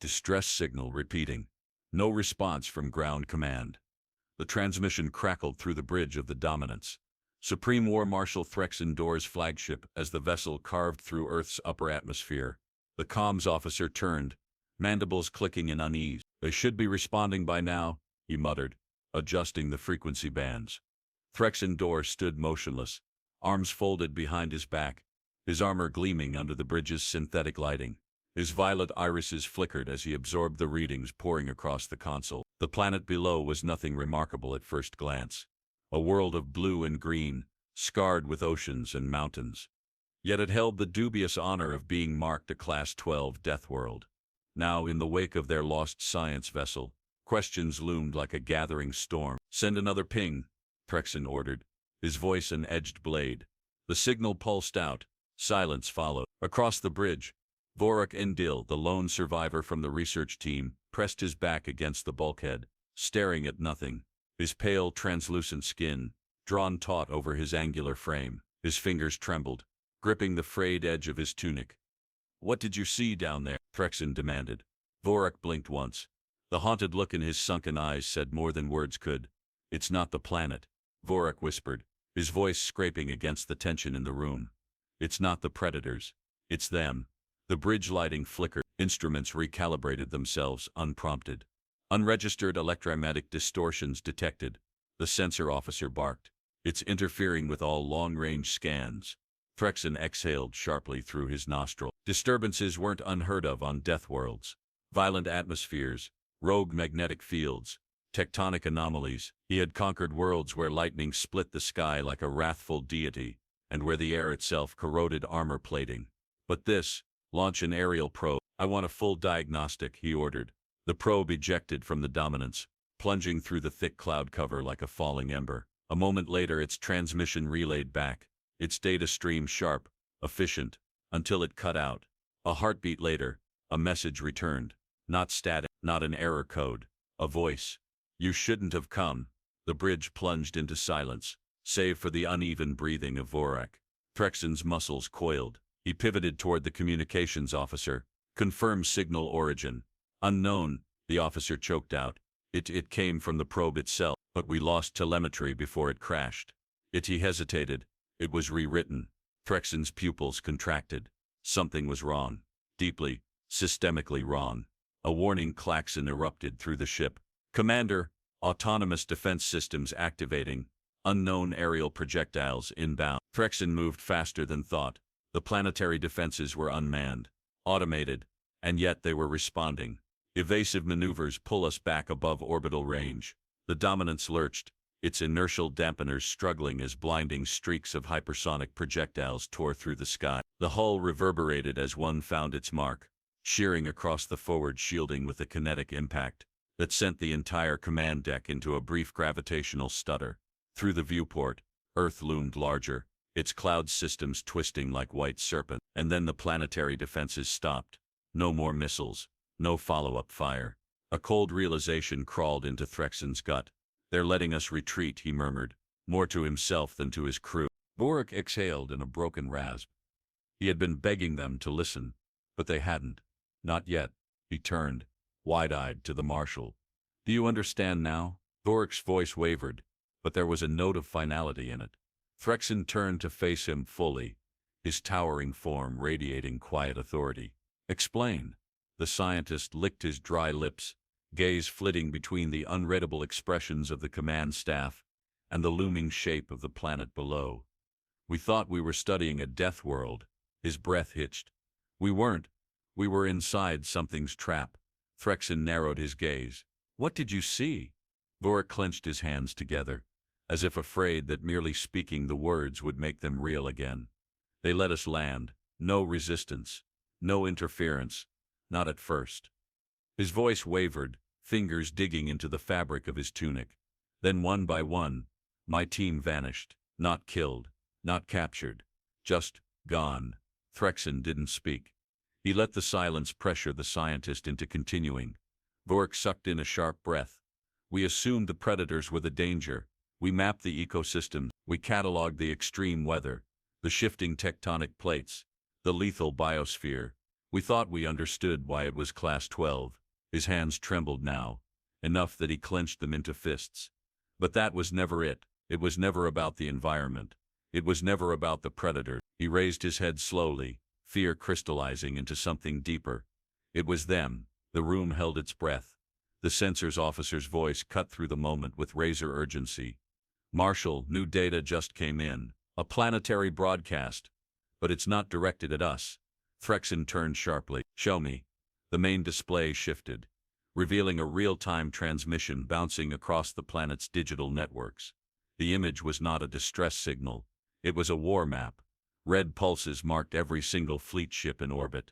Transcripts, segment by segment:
Distress signal repeating. No response from ground command. The transmission crackled through the bridge of the Dominance. Supreme War Marshal Threxendor's flagship as the vessel carved through Earth's upper atmosphere. The comms officer turned, mandibles clicking in unease. They should be responding by now, he muttered, adjusting the frequency bands. Threxendor stood motionless, arms folded behind his back, his armor gleaming under the bridge's synthetic lighting. His violet irises flickered as he absorbed the readings pouring across the console. The planet below was nothing remarkable at first glance. A world of blue and green, scarred with oceans and mountains. Yet it held the dubious honor of being marked a Class 12 Deathworld. Now, in the wake of their lost science vessel, questions loomed like a gathering storm. "Send another ping," Trexen ordered, his voice an edged blade. The signal pulsed out. Silence followed. Across the bridge, Vorak Endil, the lone survivor from the research team, pressed his back against the bulkhead, staring at nothing, his pale, translucent skin drawn taut over his angular frame. His fingers trembled, gripping the frayed edge of his tunic. "What did you see down there?" Trexen demanded. Vorak blinked once. The haunted look in his sunken eyes said more than words could. "It's not the planet," Vorak whispered, his voice scraping against the tension in the room. "It's not the predators. It's them." The bridge lighting flickered. Instruments recalibrated themselves unprompted. Unregistered electromagnetic distortions detected. The sensor officer barked. "It's interfering with all long-range scans." Trexen exhaled sharply through his nostril. Disturbances weren't unheard of on Deathworlds. Violent atmospheres, rogue magnetic fields, tectonic anomalies. He had conquered worlds where lightning split the sky like a wrathful deity, and where the air itself corroded armor plating. But this, launch an aerial probe. "I want a full diagnostic," he ordered. The probe ejected from the Dominance, plunging through the thick cloud cover like a falling ember. A moment later its transmission relayed back, its data stream sharp, efficient, until it cut out. A heartbeat later, a message returned. Not static, not an error code. A voice. "You shouldn't have come." The bridge plunged into silence, save for the uneven breathing of Vorak. Trexen's muscles coiled. He pivoted toward the communications officer. "Confirm signal origin." "Unknown," the officer choked out. It came from the probe itself, but we lost telemetry before it crashed." He hesitated. It was rewritten. Trexen's pupils contracted. Something was wrong. Deeply, systemically wrong. A warning klaxon erupted through the ship. "Commander, autonomous defense systems activating. Unknown aerial projectiles inbound." Trexen moved faster than thought. The planetary defenses were unmanned, automated, and yet they were responding. Evasive maneuvers pull us back above orbital range. The Dominance lurched, its inertial dampeners struggling as blinding streaks of hypersonic projectiles tore through the sky. The hull reverberated as one found its mark, shearing across the forward shielding with a kinetic impact that sent the entire command deck into a brief gravitational stutter. Through the viewport, Earth loomed larger, its cloud systems twisting like white serpents. And then the planetary defenses stopped. No more missiles, no follow-up fire. A cold realization crawled into Trexen's gut. "They're letting us retreat," he murmured, more to himself than to his crew. Vorak exhaled in a broken rasp. He had been begging them to listen, but they hadn't. Not yet. He turned, wide-eyed, to the Marshal. "Do you understand now?" Vorak's voice wavered, but there was a note of finality in it. Trexen turned to face him fully, his towering form radiating quiet authority. "Explain." The scientist licked his dry lips, gaze flitting between the unreadable expressions of the command staff and the looming shape of the planet below. "We thought we were studying a death world." His breath hitched. "We weren't. We were inside something's trap." Trexen narrowed his gaze. "What did you see?" Vorak clenched his hands together, as if afraid that merely speaking the words would make them real again. "They let us land. No resistance. No interference. Not at first." His voice wavered, fingers digging into the fabric of his tunic. "Then one by one, my team vanished. Not killed, not captured. Just gone." Trexen didn't speak. He let the silence pressure the scientist into continuing. Vorak sucked in a sharp breath. "We assumed the predators were the danger. We mapped the ecosystem. We cataloged the extreme weather, the shifting tectonic plates, the lethal biosphere. We thought we understood why it was Class 12. His hands trembled now, enough that he clenched them into fists. But that was never it. It was never about the environment. It was never about the predator. He raised his head slowly, fear crystallizing into something deeper. It was them. The room held its breath. The sensors officer's voice cut through the moment with razor urgency. Marshal, new data just came in. A planetary broadcast. But it's not directed at us. Threxen turned sharply. Show me. The main display shifted, revealing a real-time transmission bouncing across the planet's digital networks. The image was not a distress signal. It was a war map. Red pulses marked every single fleet ship in orbit.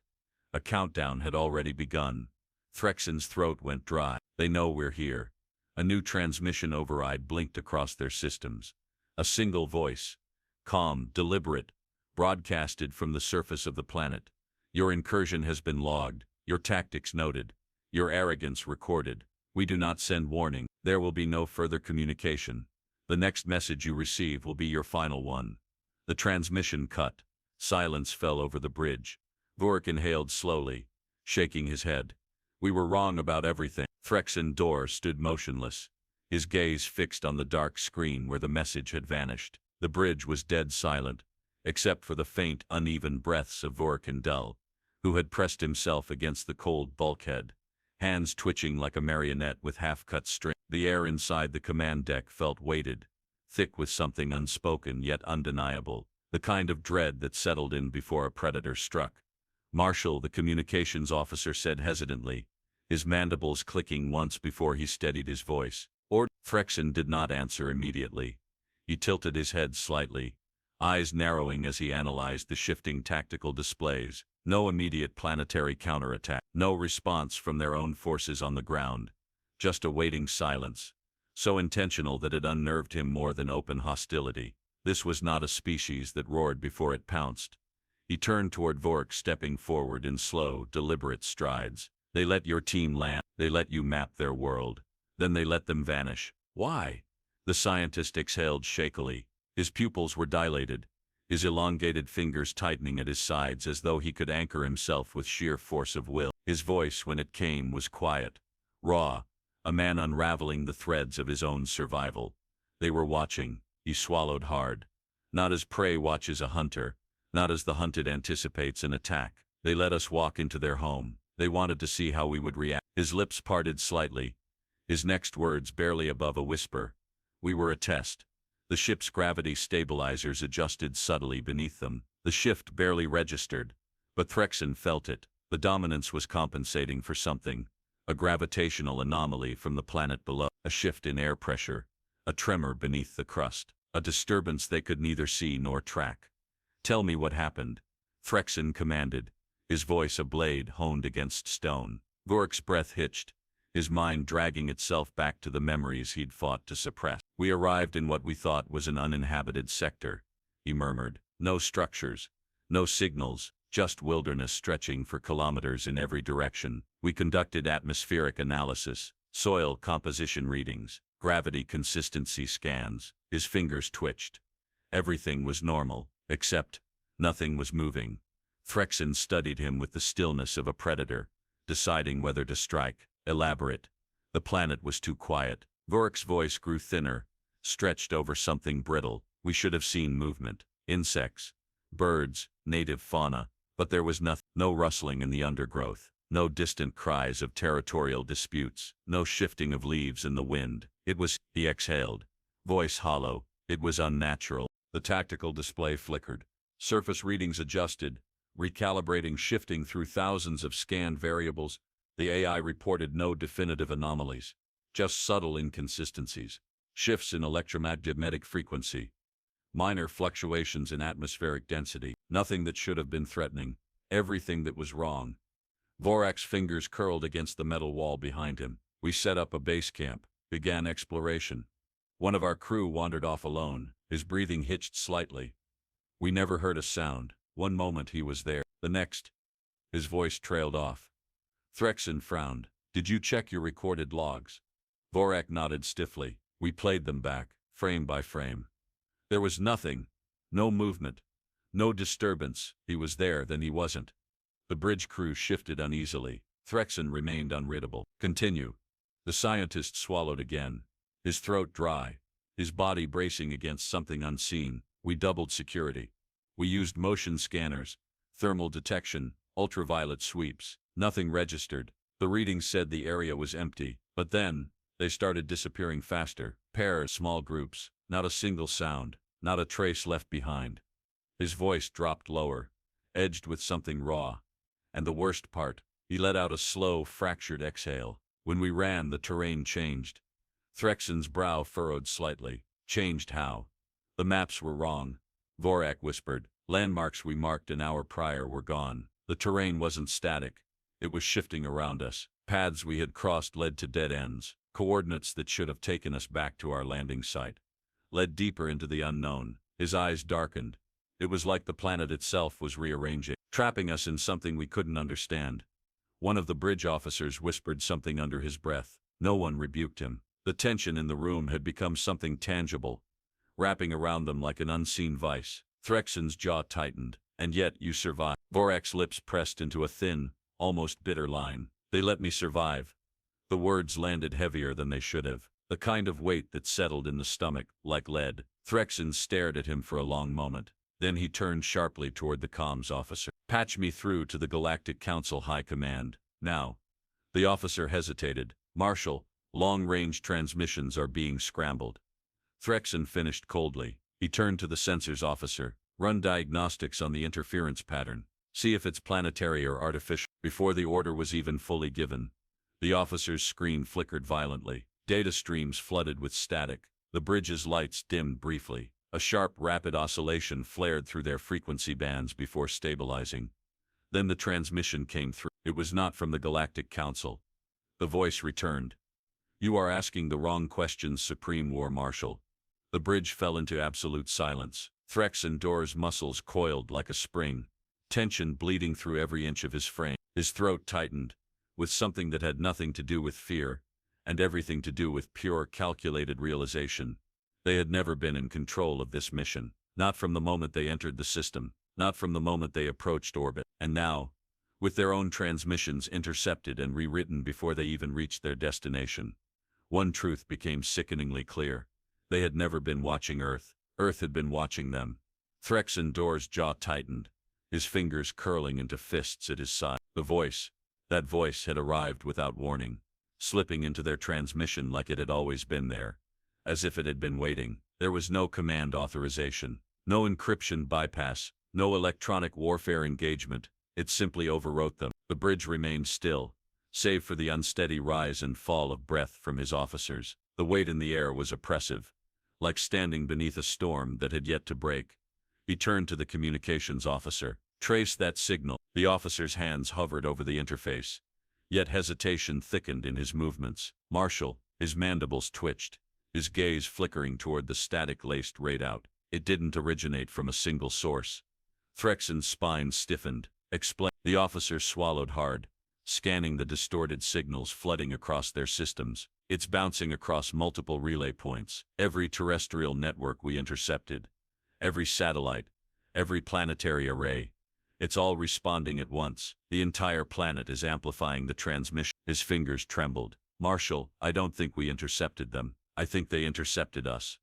A countdown had already begun. Threxen's throat went dry. They know we're here. A new transmission override blinked across their systems. A single voice, calm, deliberate, broadcasted from the surface of the planet. Your incursion has been logged, your tactics noted, your arrogance recorded. We do not send warning. There will be no further communication. The next message you receive will be your final one. The transmission cut. Silence fell over the bridge. Vorik inhaled slowly, shaking his head. We were wrong about everything. Threxen Dor stood motionless, his gaze fixed on the dark screen where the message had vanished. The bridge was dead silent, except for the faint, uneven breaths of Vorik Dull, who had pressed himself against the cold bulkhead, hands twitching like a marionette with half-cut string. The air inside the command deck felt weighted, thick with something unspoken yet undeniable, the kind of dread that settled in before a predator struck. Marshal, the communications officer said hesitantly, his mandibles clicking once before he steadied his voice. Threxen did not answer immediately. He tilted his head slightly, eyes narrowing as he analyzed the shifting tactical displays. No immediate planetary counterattack, no response from their own forces on the ground. Just a waiting silence, so intentional that it unnerved him more than open hostility. This was not a species that roared before it pounced. He turned toward Vorik, stepping forward in slow, deliberate strides. They let your team land. They let you map their world. Then they let them vanish. Why? The scientist exhaled shakily. His pupils were dilated, his elongated fingers tightening at his sides as though he could anchor himself with sheer force of will. His voice, when it came, was quiet, raw, a man unraveling the threads of his own survival. They were watching. He swallowed hard. Not as prey watches a hunter, not as the hunted anticipates an attack. They let us walk into their home. They wanted to see how we would react. His lips parted slightly, his next words barely above a whisper. We were a test. The ship's gravity stabilizers adjusted subtly beneath them. The shift barely registered, but Threxen felt it. The dominance was compensating for something, a gravitational anomaly from the planet below, a shift in air pressure, a tremor beneath the crust, a disturbance they could neither see nor track. Tell me what happened, Threxen commanded, his voice a blade honed against stone. Vorik's breath hitched, his mind dragging itself back to the memories he'd fought to suppress. We arrived in what we thought was an uninhabited sector, he murmured. No structures, no signals, just wilderness stretching for kilometers in every direction. We conducted atmospheric analysis, soil composition readings, gravity consistency scans. His fingers twitched. Everything was normal, except nothing was moving. Threxen studied him with the stillness of a predator, deciding whether to strike. Elaborate. The planet was too quiet. Vorik's voice grew thinner, stretched over something brittle. We should have seen movement. Insects, birds, native fauna. But there was nothing. No rustling in the undergrowth. No distant cries of territorial disputes. No shifting of leaves in the wind. It was, he exhaled, voice hollow. It was unnatural. The tactical display flickered. Surface readings adjusted, recalibrating, shifting through thousands of scanned variables. The AI reported no definitive anomalies, just subtle inconsistencies, shifts in electromagnetic frequency, minor fluctuations in atmospheric density. Nothing that should have been threatening, everything that was wrong. Vorak's fingers curled against the metal wall behind him. We set up a base camp, began exploration. One of our crew wandered off alone, his breathing hitched slightly. We never heard a sound. One moment he was there, the next, his voice trailed off. Threxen frowned. Did you check your recorded logs? Vorak nodded stiffly. We played them back, frame by frame. There was nothing, no movement, no disturbance. He was there, then he wasn't. The bridge crew shifted uneasily. Threxen remained unreadable. Continue. The scientist swallowed again, his throat dry, his body bracing against something unseen. We doubled security. We used motion scanners, thermal detection, ultraviolet sweeps. Nothing registered. The readings said the area was empty, but then, they started disappearing faster. Pairs, small groups, not a single sound, not a trace left behind. His voice dropped lower, edged with something raw. And the worst part, he let out a slow, fractured exhale. When we ran, the terrain changed. Threxen's brow furrowed slightly. Changed how? The maps were wrong. Vorak whispered. Landmarks we marked an hour prior were gone. The terrain wasn't static. It was shifting around us. Paths we had crossed led to dead ends. Coordinates that should have taken us back to our landing site led deeper into the unknown. His eyes darkened. It was like the planet itself was rearranging, trapping us in something we couldn't understand. One of the bridge officers whispered something under his breath. No one rebuked him. The tension in the room had become something tangible, wrapping around them like an unseen vice. Threxen's jaw tightened. And yet you survived. Vorak's lips pressed into a thin, almost bitter line. They let me survive. The words landed heavier than they should have, the kind of weight that settled in the stomach, like lead. Threxen stared at him for a long moment. Then he turned sharply toward the comms officer. Patch me through to the Galactic Council High Command, now. The officer hesitated. Marshal, long-range transmissions are being scrambled. Threxen finished coldly. He turned to the sensors officer. Run diagnostics on the interference pattern. See if it's planetary or artificial. Before the order was even fully given, the officer's screen flickered violently. Data streams flooded with static. The bridge's lights dimmed briefly. A sharp, rapid oscillation flared through their frequency bands before stabilizing. Then the transmission came through. It was not from the Galactic Council. The voice returned. You are asking the wrong questions, Supreme War Marshal. The bridge fell into absolute silence. Threxen Dor's muscles coiled like a spring, tension bleeding through every inch of his frame. His throat tightened, with something that had nothing to do with fear, and everything to do with pure calculated realization. They had never been in control of this mission, not from the moment they entered the system, not from the moment they approached orbit. And now, with their own transmissions intercepted and rewritten before they even reached their destination, one truth became sickeningly clear. They had never been watching Earth. Earth had been watching them. Threxen Dor's jaw tightened, his fingers curling into fists at his side. That voice had arrived without warning, slipping into their transmission like it had always been there, as if it had been waiting. There was no command authorization, no encryption bypass, no electronic warfare engagement. It simply overwrote them. The bridge remained still, save for the unsteady rise and fall of breath from his officers. The weight in the air was oppressive, like standing beneath a storm that had yet to break. He turned to the communications officer. Trace that signal. The officer's hands hovered over the interface, yet hesitation thickened in his movements. Marshal, his mandibles twitched, his gaze flickering toward the static-laced readout. It didn't originate from a single source. Threxen's spine stiffened. Explain. The officer swallowed hard, scanning the distorted signals flooding across their systems. It's bouncing across multiple relay points. Every terrestrial network we intercepted, every satellite, every planetary array. It's all responding at once. The entire planet is amplifying the transmission. His fingers trembled. Marshal, I don't think we intercepted them. I think they intercepted us.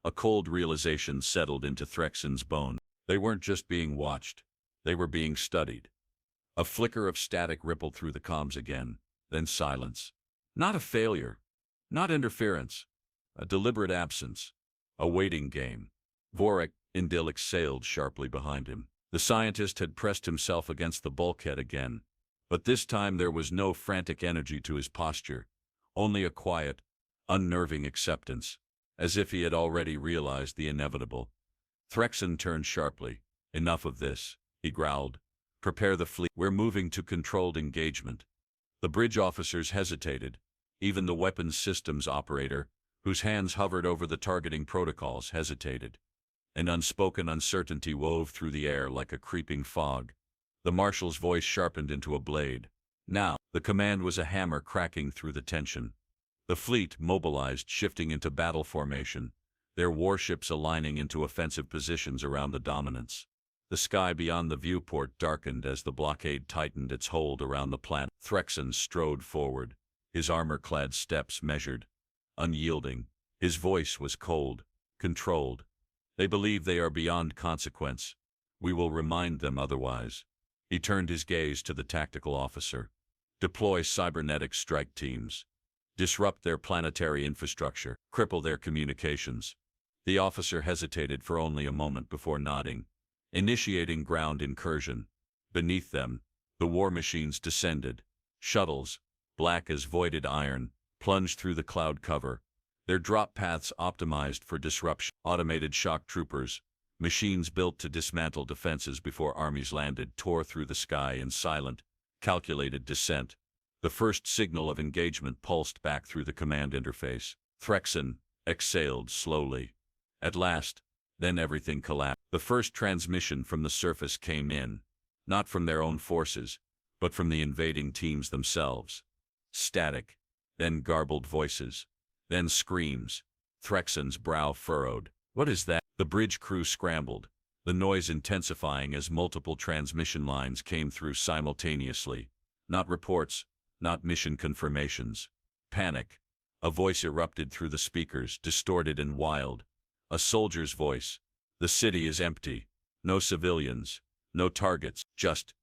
A cold realization settled into Threxen's bones. They weren't just being watched. They were being studied. A flicker of static rippled through the comms again, then silence. Not a failure. Not interference. A deliberate absence. A waiting game. Vorak, Indil exhaled sharply behind him. The scientist had pressed himself against the bulkhead again, but this time there was no frantic energy to his posture, only a quiet, unnerving acceptance, as if he had already realized the inevitable. Threxen turned sharply. Enough of this, he growled. Prepare the fleet. We're moving to controlled engagement. The bridge officers hesitated. Even the weapons systems operator, whose hands hovered over the targeting protocols, hesitated. An unspoken uncertainty wove through the air like a creeping fog. The marshal's voice sharpened into a blade. Now, the command was a hammer cracking through the tension. The fleet mobilized, shifting into battle formation, their warships aligning into offensive positions around the dominants. The sky beyond the viewport darkened as the blockade tightened its hold around the planet. Threxen strode forward, his armor-clad steps measured, unyielding. His voice was cold, controlled. They believe they are beyond consequence. We will remind them otherwise. He turned his gaze to the tactical officer. Deploy cybernetic strike teams. Disrupt their planetary infrastructure. Cripple their communications. The officer hesitated for only a moment before nodding. Initiating ground incursion. Beneath them, the war machines descended. Shuttles, black as voided iron, plunged through the cloud cover, their drop paths optimized for disruption. Automated shock troopers, machines built to dismantle defenses before armies landed, tore through the sky in silent, calculated descent. The first signal of engagement pulsed back through the command interface. Threxen exhaled slowly. At last, then everything collapsed. The first transmission from the surface came in, not from their own forces, but from the invading teams themselves. Static, then garbled voices, then screams. Threxen's brow furrowed. What is that? The bridge crew scrambled, the noise intensifying as multiple transmission lines came through simultaneously. Not reports, not mission confirmations. Panic. A voice erupted through the speakers, distorted and wild. A soldier's voice. The city is empty. No civilians. No targets. Just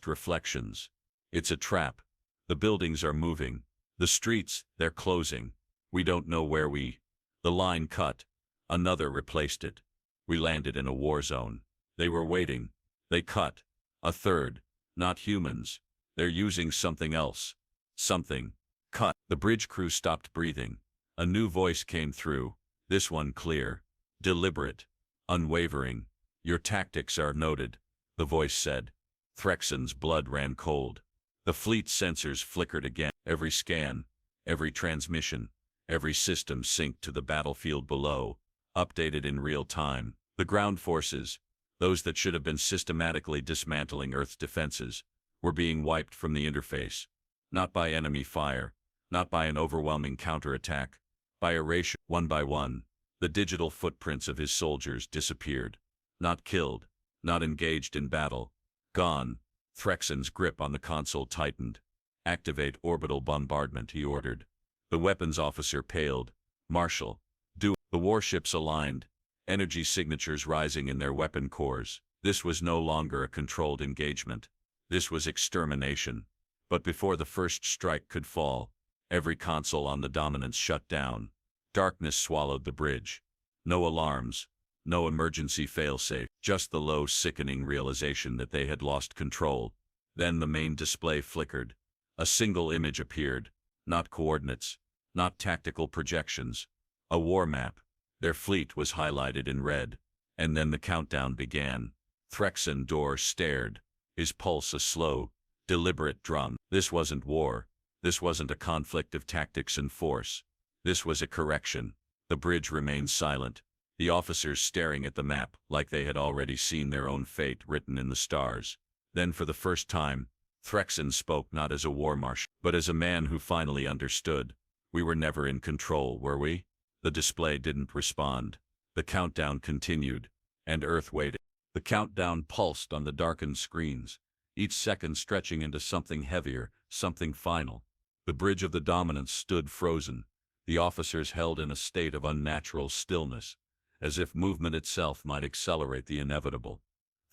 reflections. It's a trap. The buildings are moving. The streets, they're closing. We don't know where we... The line cut. Another replaced it. We landed in a war zone. They were waiting. They cut. A third. Not humans. They're using something else. Something. Cut. The bridge crew stopped breathing. A new voice came through. This one clear. Deliberate. Unwavering. Your tactics are noted, the voice said. Threxen's blood ran cold. The fleet sensors flickered again. Every scan, every transmission, every system synced to the battlefield below, updated in real time. The ground forces, those that should have been systematically dismantling Earth's defenses, were being wiped from the interface. Not by enemy fire, not by an overwhelming counterattack, by erasure. One by one, the digital footprints of his soldiers disappeared. Not killed, not engaged in battle. Gone. Threxen's grip on the console tightened. Activate orbital bombardment, he ordered. The weapons officer paled. Marshal. Do. The warships aligned, energy signatures rising in their weapon cores. This was no longer a controlled engagement. This was extermination. But before the first strike could fall, every console on the Dominance shut down. Darkness swallowed the bridge. No alarms, no emergency failsafe, just the low, sickening realization that they had lost control. Then the main display flickered. A single image appeared. Not coordinates, not tactical projections. A war map. Their fleet was highlighted in red. And then the countdown began. Threxen Dor stared, his pulse a slow, deliberate drum. This wasn't war. This wasn't a conflict of tactics and force. This was a correction. The bridge remained silent, the officers staring at the map like they had already seen their own fate written in the stars. Then for the first time, Threxen spoke not as a war marshal, but as a man who finally understood. We were never in control, were we? The display didn't respond. The countdown continued, and Earth waited. The countdown pulsed on the darkened screens, each second stretching into something heavier, something final. The bridge of the Dominance stood frozen, the officers held in a state of unnatural stillness, as if movement itself might accelerate the inevitable.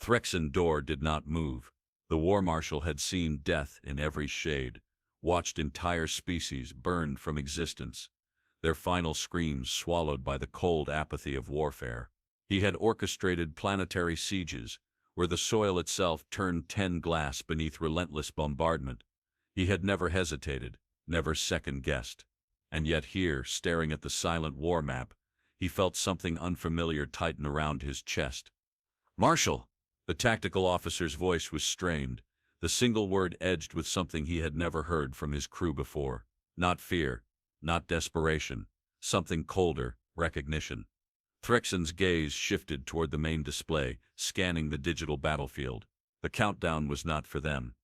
Threxen Dor did not move. The war marshal had seen death in every shade, watched entire species burned from existence, their final screams swallowed by the cold apathy of warfare. He had orchestrated planetary sieges, where the soil itself turned 10 glass beneath relentless bombardment. He had never hesitated, never second-guessed. And yet here, staring at the silent war map, he felt something unfamiliar tighten around his chest. "Marshal!" The tactical officer's voice was strained, the single word edged with something he had never heard from his crew before. Not fear, not desperation, something colder, recognition. Threxen's gaze shifted toward the main display, scanning the digital battlefield. The countdown was not for them.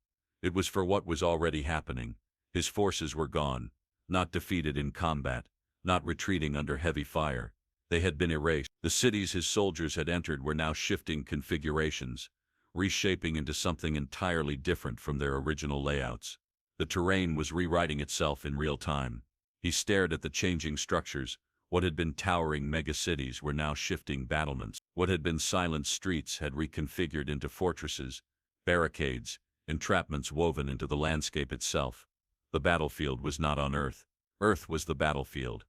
It was for what was already happening. His forces were gone, not defeated in combat, not retreating under heavy fire. They had been erased. The cities his soldiers had entered were now shifting configurations, reshaping into something entirely different from their original layouts. The terrain was rewriting itself in real time. He stared at the changing structures. What had been towering megacities were now shifting battlements. What had been silent streets had reconfigured into fortresses, barricades, entrapments woven into the landscape itself. The battlefield was not on Earth. Earth was the battlefield.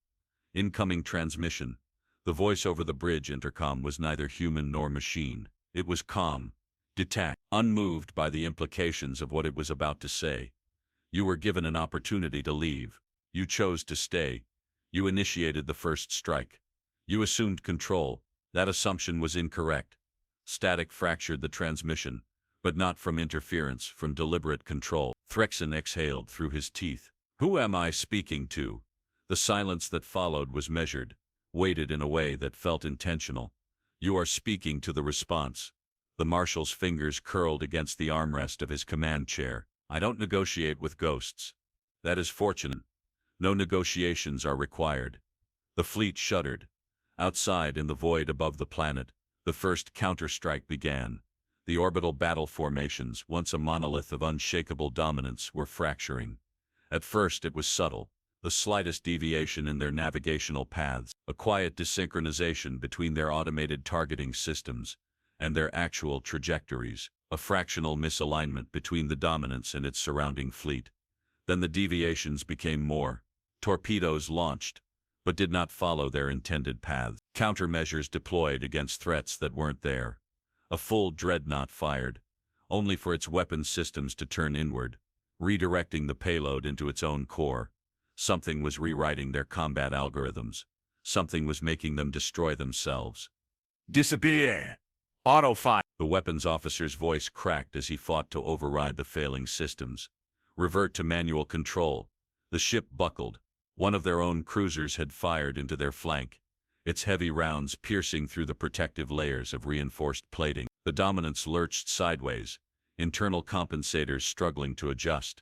Incoming transmission. The voice over the bridge intercom was neither human nor machine. It was calm, detached, unmoved by the implications of what it was about to say. You were given an opportunity to leave. You chose to stay. You initiated the first strike. You assumed control. That assumption was incorrect. Static fractured the transmission, but not from interference, from deliberate control. Threxen exhaled through his teeth. Who am I speaking to? The silence that followed was measured, weighted in a way that felt intentional. You are speaking to the response. The marshal's fingers curled against the armrest of his command chair. I don't negotiate with ghosts. That is fortunate. No negotiations are required. The fleet shuddered. Outside, in the void above the planet, the first counterstrike began. The orbital battle formations, once a monolith of unshakable dominance, were fracturing. At first it was subtle, the slightest deviation in their navigational paths, a quiet desynchronization between their automated targeting systems and their actual trajectories, a fractional misalignment between the dominance and its surrounding fleet. Then the deviations became more. Torpedoes launched, but did not follow their intended paths. Countermeasures deployed against threats that weren't there. A full dreadnought fired, only for its weapon systems to turn inward, redirecting the payload into its own core. Something was rewriting their combat algorithms. Something was making them destroy themselves. Disappear! Auto-fire! The weapons officer's voice cracked as he fought to override the failing systems. Revert to manual control. The ship buckled. One of their own cruisers had fired into their flank, its heavy rounds piercing through the protective layers of reinforced plating. The dominance lurched sideways, internal compensators struggling to adjust.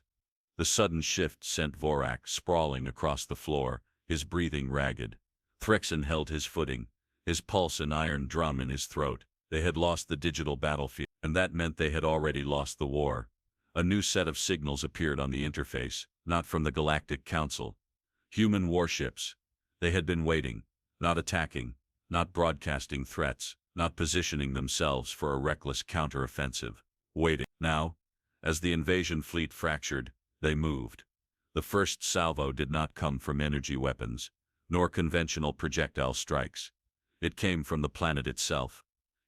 The sudden shift sent Vorak sprawling across the floor, his breathing ragged. Threxen held his footing, his pulse an iron drum in his throat. They had lost the digital battlefield, and that meant they had already lost the war. A new set of signals appeared on the interface, not from the Galactic Council. Human warships. They had been waiting, not attacking, not broadcasting threats, not positioning themselves for a reckless counteroffensive. Waiting. Now, as the invasion fleet fractured, they moved. The first salvo did not come from energy weapons, nor conventional projectile strikes. It came from the planet itself.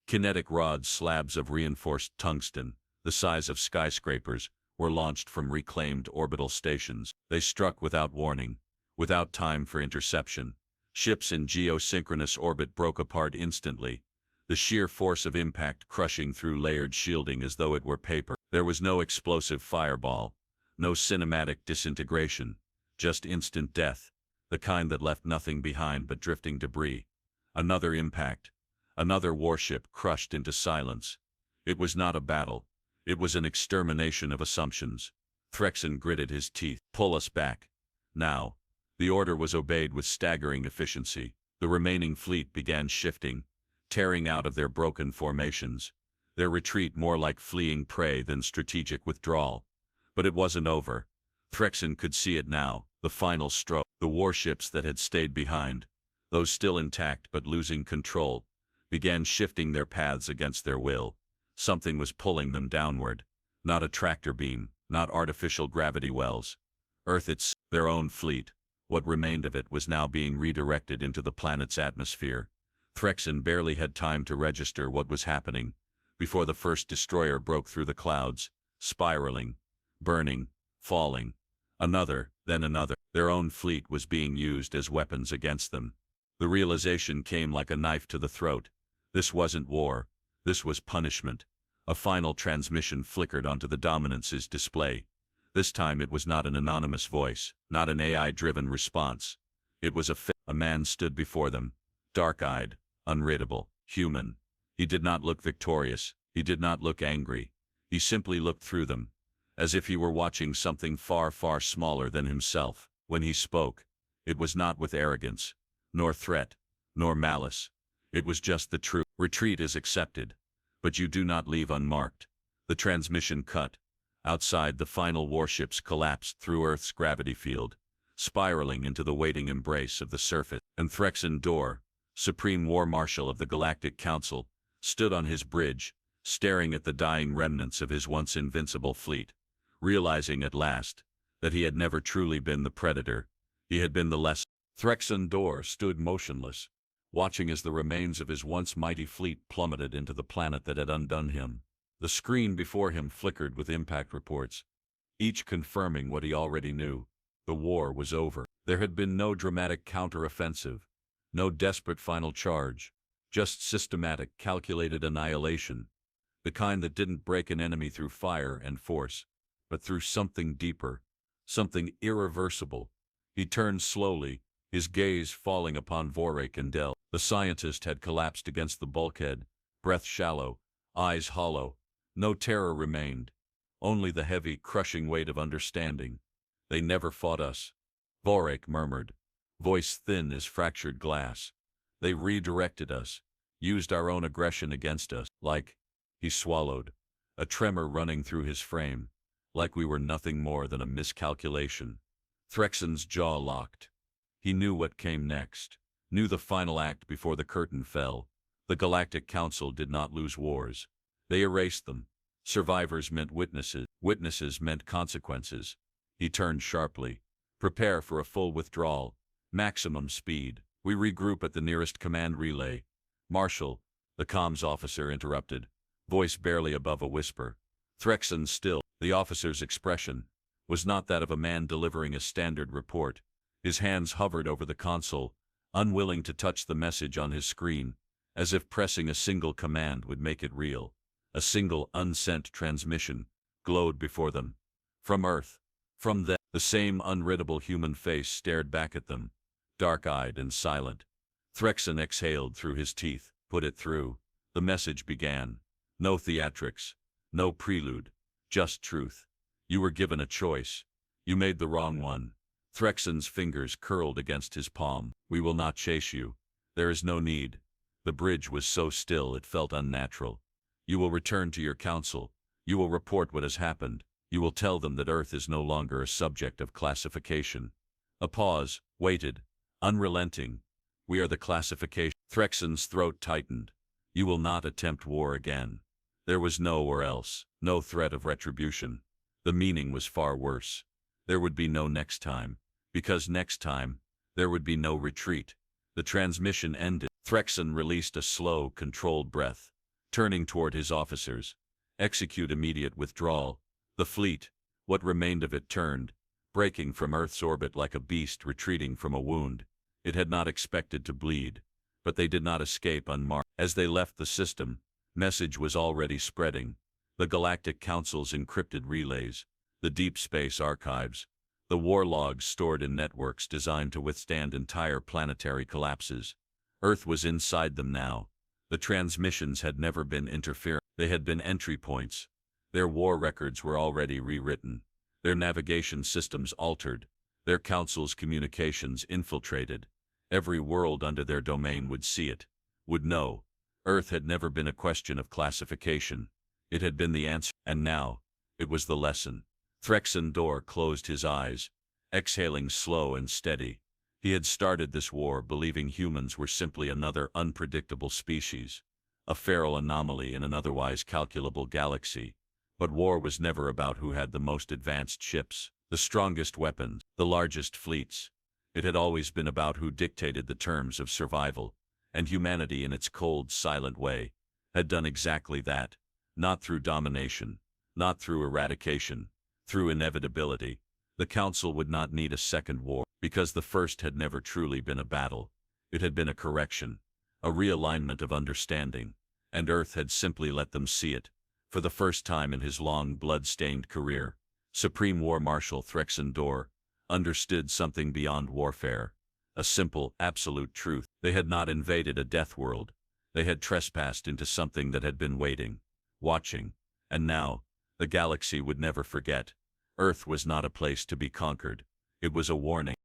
Kinetic rod slabs of reinforced tungsten, the size of skyscrapers, were launched from reclaimed orbital stations. They struck without warning, without time for interception. Ships in geosynchronous orbit broke apart instantly, the sheer force of impact crushing through layered shielding as though it were paper. There was no explosive fireball, no cinematic disintegration, just instant death, the kind that left nothing behind but drifting debris. Another impact, another warship crushed into silence. It was not a battle. It was an extermination of assumptions. Threxen gritted his teeth. Pull us back. Now. The order was obeyed with staggering efficiency. The remaining fleet began shifting, tearing out of their broken formations, their retreat more like fleeing prey than strategic withdrawal. But it wasn't over. Threxen could see it now, the final stroke. The warships that had stayed behind, those still intact but losing control, began shifting their paths against their will. Something was pulling them downward. Not a tractor beam, not artificial gravity wells. Earth itself, their own fleet. What remained of it was now being redirected into the planet's atmosphere. Threxen barely had time to register what was happening before the first destroyer broke through the clouds, spiraling, burning, falling. Another, then another. Their own fleet was being used as weapons against them. The realization came like a knife to the throat. This wasn't war. This was punishment. A final transmission flickered onto the dominance's display. This time it was not an anonymous voice, not an AI-driven response. It was a man stood before them, dark-eyed, unreadable, human. He did not look victorious. He did not look angry. He simply looked through them, as if he were watching something far, far smaller than himself. When he spoke, it was not with arrogance, nor threat, nor malice. It was just the truth. Retreat is accepted, but you do not leave unmarked. The transmission cut. Outside, the final warships collapsed through Earth's gravity field, spiraling into the waiting embrace of the surface. And Threxen Dor, Supreme War Marshal of the Galactic Council, stood on his bridge, staring at the dying remnants of his once invincible fleet, realizing at last that he had never truly been the predator. He had been the less. Threxen Dor stood motionless, watching as the remains of his once mighty fleet plummeted into the planet that had undone him. The screen before him flickered with impact reports, each confirming what he already knew. The war was over. There had been no dramatic counteroffensive, no desperate final charge, just systematic, calculated annihilation, the kind that didn't break an enemy through fire and force, but through something deeper, something irreversible. He turned slowly, his gaze falling upon Vorik and Del. The scientist had collapsed against the bulkhead, breath shallow, eyes hollow. No terror remained, only the heavy, crushing weight of understanding. They never fought us, Vorik murmured, voice thin as fractured glass. They redirected us, used our own aggression against us, he swallowed, a tremor running through his frame, like we were nothing more than a miscalculation. Threxen's jaw locked. He knew what came next, knew the final act before the curtain fell. The Galactic Council did not lose wars. They erased them. Survivors meant witnesses. Witnesses meant consequences. He turned sharply. Prepare for a full withdrawal. Maximum speed. We regroup at the nearest command relay. Marshal, the comms officer interrupted, voice barely above a whisper. Threxen still. The officer's expression was not that of a man delivering a standard report. His hands hovered over the console, unwilling to touch the message on his screen, as if pressing a single command would make it real. A single unsent transmission glowed before them. From Earth, from them, the same unreadable human face stared back at them, dark-eyed and silent. Threxen exhaled through his teeth, put it through. The message began. No theatrics, no prelude, just truth. You were given a choice. You made the wrong one. Threxen's fingers curled against his palm. We will not chase you. There is no need. The bridge was so still it felt unnatural. You will return to your council. You will report what has happened. You will tell them that Earth is no longer a subject of classification. A pause, waited, unrelenting. We are the classification. Threxen's throat tightened. You will not attempt war again. There was no or else, no threat of retribution. The meaning was far worse. There would be no next time, because next time, there would be no retreat. The transmission ended. Threxen released a slow, controlled breath, turning toward his officers. Execute immediate withdrawal. The fleet, what remained of it, turned, breaking from Earth's orbit like a beast retreating from a wound. It had not expected to bleed, but they did not escape unmarked. As they left the system, message was already spreading. The Galactic Council's encrypted relays, the deep space archives, the war logs stored in networks designed to withstand entire planetary collapses. Earth was inside them now. The transmissions had never been interference. They had been entry points. Their war records were already rewritten. Their navigation systems altered. Their council's communications infiltrated. Every world under their domain would see it, would know. Earth had never been a question of classification. It had been the answer, and now, it was the lesson. Threxen Dor closed his eyes, exhaling slow and steady. He had started this war believing humans were simply another unpredictable species, a feral anomaly in an otherwise calculable galaxy. But war was never about who had the most advanced ships, the strongest weapons, the largest fleets. It had always been about who dictated the terms of survival, and humanity in its cold, silent way had done exactly that, not through domination, not through eradication, through inevitability. The Council would not need a second war, because the first had never truly been a battle. It had been a correction, a realignment of understanding, and Earth had simply let them see it. For the first time in his long, blood-stained career, Supreme War Marshal Threxen Dor understood something beyond warfare, a simple, absolute truth. They had not invaded a death world. They had trespassed into something that had been waiting, watching, and now, the galaxy would never forget. Earth was not a place to be conquered. It was a warning.